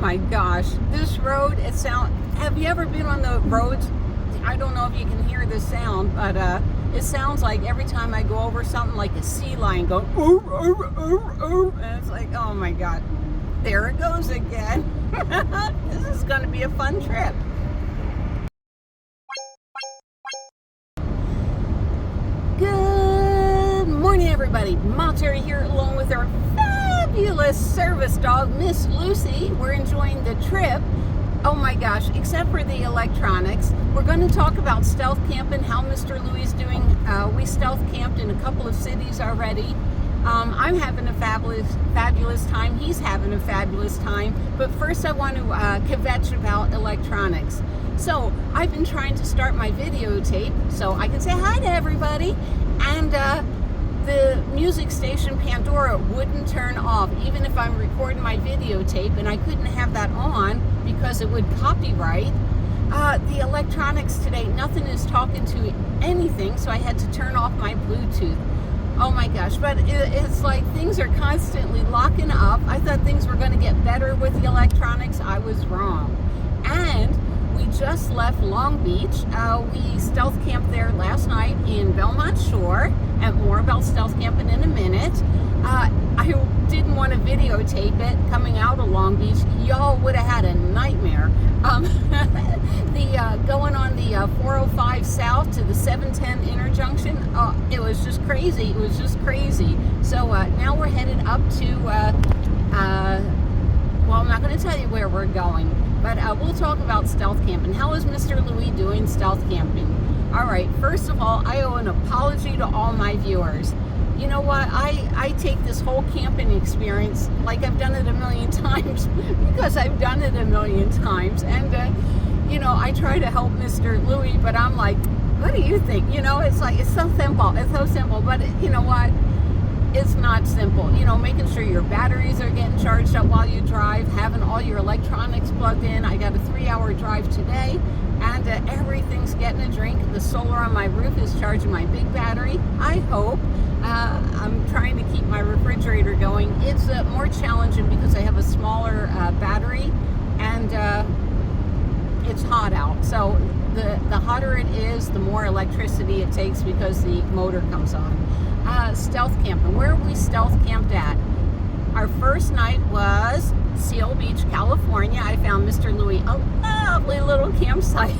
my gosh, this road, have you ever been on the roads? I don't know if you can hear the sound, but it sounds like every time I go over something like a sea lion going, ooh, ooh, ooh, ooh, and it's like, oh my God, there it goes again. This is going to be a fun trip. Good morning, everybody. Mom Terry here, along with our fabulous service dog, Miss Lucy. We're enjoying the trip. Oh my gosh, except for the electronics. We're going to talk about stealth camping, how Mr. Louis is doing. We stealth camped in a couple of cities already. I'm having a fabulous time. He's having a fabulous time. But first I want to kvetch about electronics. So I've been trying to start my videotape so I can say hi to everybody. And the music station Pandora wouldn't turn off, even if I'm recording my videotape, and I couldn't have that on because it would copyright. The electronics today, nothing is talking to anything, so I had to turn off my Bluetooth. Oh my gosh, but it's like things are constantly locking up. I thought things were going to get better with the electronics. I was wrong. And we just left Long Beach. We stealth camped there last night in Belmont Shore, and more about stealth camping in a minute. I didn't want to videotape it coming out of Long Beach. Y'all would have had a nightmare. Going on the 405 south to the 710 interjunction, it was just crazy. It was just crazy. So now we're headed up to, well, I'm not going to tell you where we're going, but we'll talk about stealth camping. How is Mr. Louis doing stealth camping? All right, first of all, I owe an apology to all my viewers. You know what, I take this whole camping experience like I've done it a million times because I've done it a million times. And, you know, I try to help Mr. Louis, but I'm like, what do you think? You know, it's like, it's so simple. It's so simple, but you know what? It's not simple. You know, making sure your batteries are getting charged up while you drive, having all your electronics plugged in. I got a 3-hour drive today, and everything's getting a drink. The solar on my roof is charging my big battery, I hope. I'm trying to keep my refrigerator going. It's more challenging because I have a smaller battery, and it's hot out. So the hotter it is, the more electricity it takes because the motor comes on. Stealth camping. Where we stealth camped at? Our first night was Seal Beach, California. I found Mr. Louis a lovely little campsite.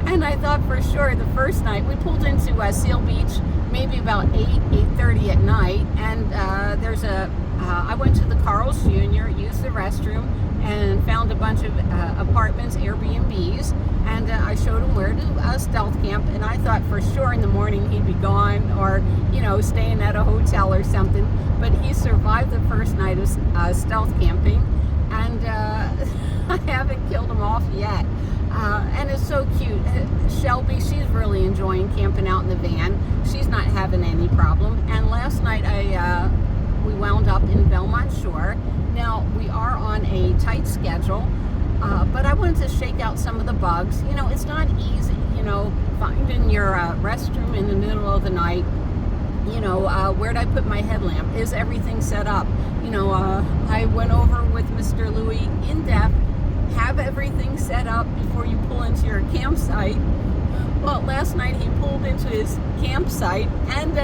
And I thought for sure the first night, we pulled into Seal Beach maybe about 8:30 at night. And I went to the Carl's Jr., used the restroom, and found a bunch of apartments, Airbnbs, and I showed him where to stealth camp, and I thought for sure in the morning he'd be gone or, you know, staying at a hotel or something, but he survived the first night of stealth camping, and I haven't killed him off yet. And it's so cute. Shelby, she's really enjoying camping out in the van. She's not having any problem. And last night we wound up in Belmont Shore. Now, we are on a tight schedule, but I wanted to shake out some of the bugs. You know, it's not easy, you know, finding your restroom in the middle of the night. You know, where'd I put my headlamp? Is everything set up? You know, I went over with Mr. Louis in depth. Have everything set up before you pull into your campsite. Well, last night he pulled into his campsite and,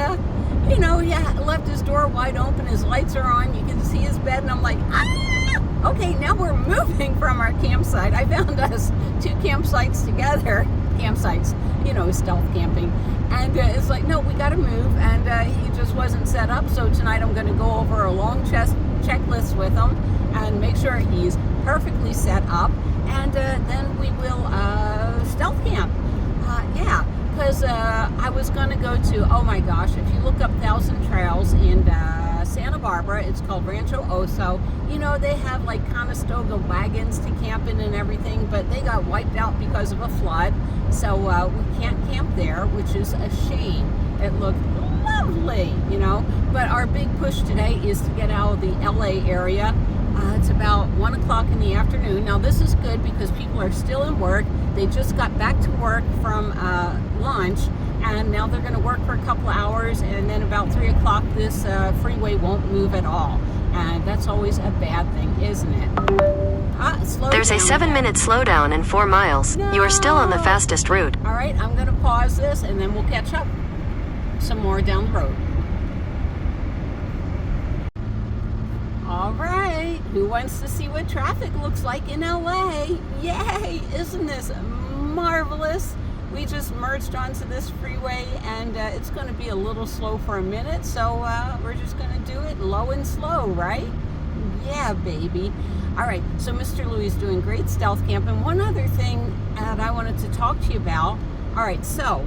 you know, yeah, left his door wide open, his lights are on, you can see his bed, and I'm like, okay, now we're moving from our campsite. I found us 2 campsites together, you know, stealth camping, and it's like, no, we gotta move, and he just wasn't set up, so tonight I'm gonna go over a long checklist with him and make sure he's perfectly set up, and then we will stealth camp. Yeah, because I was going to go to, oh my gosh, if you look up Thousand Trails in Santa Barbara, it's called Rancho Oso. You know, they have like Conestoga wagons to camp in and everything, but they got wiped out because of a flood, so we can't camp there, which is a shame. It looked lovely, you know, but our big push today is to get out of the LA area. It's about 1 o'clock in the afternoon. Now this is good because people are still in work. They just got back to work from lunch, and now they're going to work for a couple hours, and then about 3 o'clock this freeway won't move at all. And that's always a bad thing, isn't it? There's a 7-minute slowdown in 4 miles. No. You are still on the fastest route. All right, I'm going to pause this and then we'll catch up some more down the road. All right, who wants to see what traffic looks like in LA? Yay, isn't this marvelous? We just merged onto this freeway and it's going to be a little slow for a minute, so we're just going to do it low and slow, right? Yeah, baby. All right, so Mr. Loui is doing great stealth camping. One other thing that I wanted to talk to you about. All right, so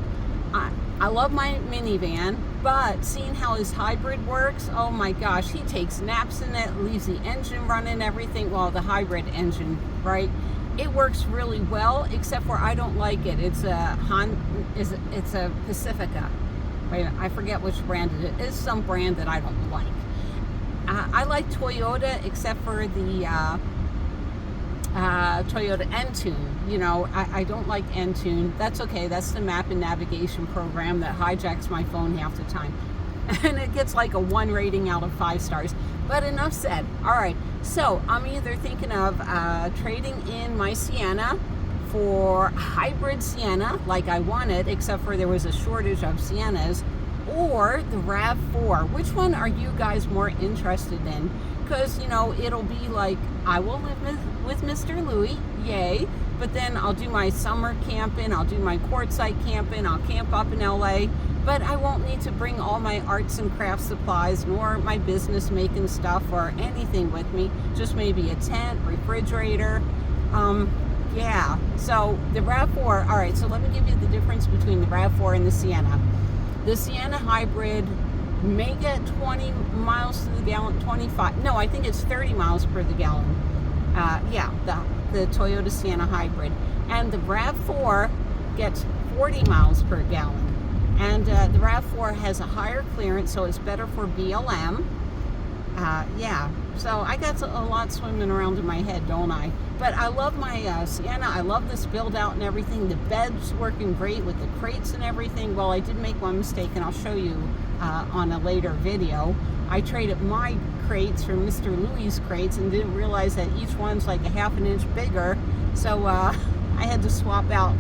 I love my minivan, but seeing how his hybrid works, oh my gosh, he takes naps in it, leaves the engine running, everything. Well, the hybrid engine, right? It works really well, except for I don't like it. It's a it's a Pacifica. Wait, I forget which brand it is. It's some brand that I don't like. I like Toyota, except for the Toyota Entune. You know, I don't like Entune. That's okay. That's the map and navigation program that hijacks my phone half the time. And it gets like a 1 rating out of 5 stars. But enough said. All right. So I'm either thinking of trading in my Sienna for hybrid Sienna like I wanted, except for there was a shortage of Siennas, or the RAV4. Which one are you guys more interested in? Because, you know, it'll be like, I will live with Mr. Loui, yay, but then I'll do my summer camping, I'll do my quartzsite camping, I'll camp up in LA, but I won't need to bring all my arts and crafts supplies, nor my business making stuff or anything with me, just maybe a tent, refrigerator. Yeah, so the RAV4, all right, so let me give you the difference between the RAV4 and the Sienna. The Sienna hybrid may get 20 miles to the gallon, 25, no, I think it's 30 miles per the gallon. Yeah, the Toyota Sienna hybrid. And the RAV4 gets 40 miles per gallon. And the RAV4 has a higher clearance, so it's better for BLM. Yeah, so I got a lot swimming around in my head, don't I? But I love my Sienna. I love this build out and everything. The bed's working great with the crates and everything. Well, I did make one mistake, and I'll show you on a later video. I traded my crates for Mr. Loui's crates and didn't realize that each one's like a ½ inch bigger. So I had to swap out,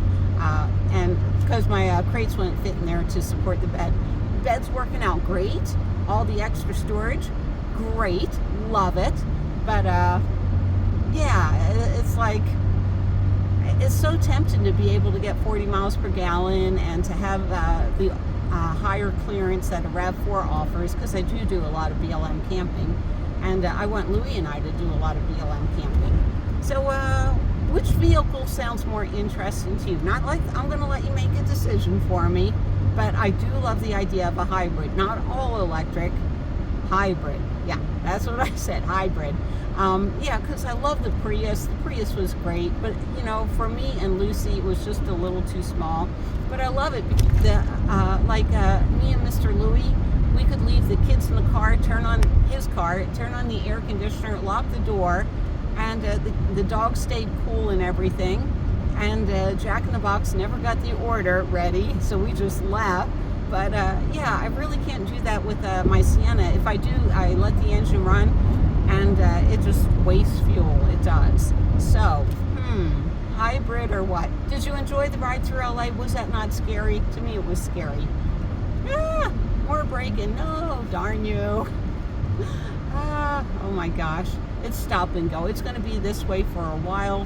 and because my crates wouldn't fit in there to support the bed. The bed's working out great. All the extra storage, great, love it. But yeah, it's like, it's so tempting to be able to get 40 miles per gallon and to have the higher clearance that a RAV4 offers, because I do a lot of BLM camping, and I want Loui and I to do a lot of BLM camping. So which vehicle sounds more interesting to you? Not like I'm going to let you make a decision for me, but I do love the idea of a hybrid, not all electric, hybrid. Yeah, that's what I said, hybrid. Yeah, because I love the Prius. The Prius was great, but you know, for me and Lucy, it was just a little too small. But I love it. Like me and Mr. Loui, we could leave the kids in the car, turn on his car, turn on the air conditioner, lock the door, and the dog stayed cool and everything. And Jack in the Box never got the order ready, so we just left. But yeah, I really can't do that with my Sienna. If I do, I let the engine run, and it just wastes fuel. It does. So, hybrid or what? Did you enjoy the ride through LA? Was that not scary? To me, it was scary. Ah, more braking. No, darn you. Oh my gosh. It's stop and go. It's going to be this way for a while.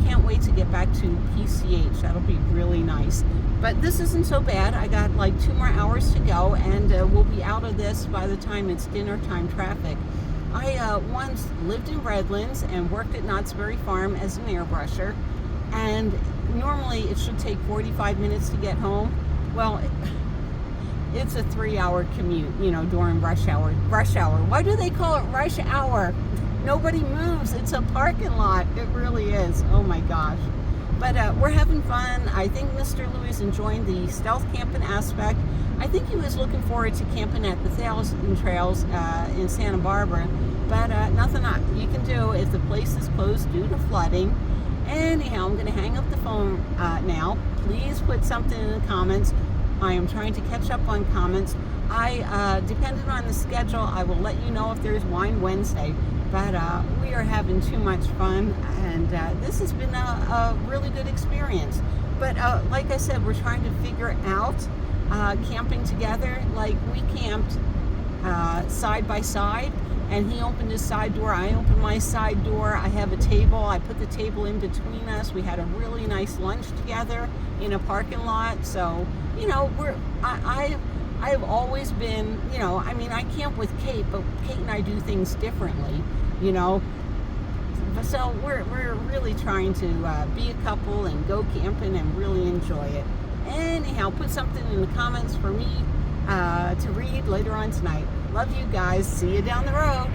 Can't wait to get back to PCH. That'll be really nice. But this isn't so bad. I got like 2 more hours to go, and we'll be out of this by the time it's dinner time traffic. I once lived in Redlands and worked at Knott's Berry Farm as an airbrusher, and normally it should take 45 minutes to get home. Well, it's a 3-hour commute, you know, during rush hour. Rush hour. Why do they call it rush hour? Nobody moves. It's a parking lot. It really is. Oh my gosh. But we're having fun. I think Mr. Loui is enjoying the stealth camping aspect. I think he was looking forward to camping at the Thousand Trails in Santa Barbara. But nothing you can do if the place is closed due to flooding. Anyhow, I'm going to hang up the phone now. Please put something in the comments. I am trying to catch up on comments. Depending on the schedule, I will let you know if there's Wine Wednesday. But we are having too much fun, and this has been a really good experience. But like I said, we're trying to figure out camping together. Like, we camped side by side, and he opened his side door, I opened my side door. I have a table, I put the table in between us. We had a really nice lunch together in a parking lot. So, you know, I've always been, you know, I mean, I camp with Kate, but Kate and I do things differently, you know. So we're really trying to be a couple and go camping and really enjoy it. Anyhow, put something in the comments for me to read later on tonight. Love you guys. See you down the road.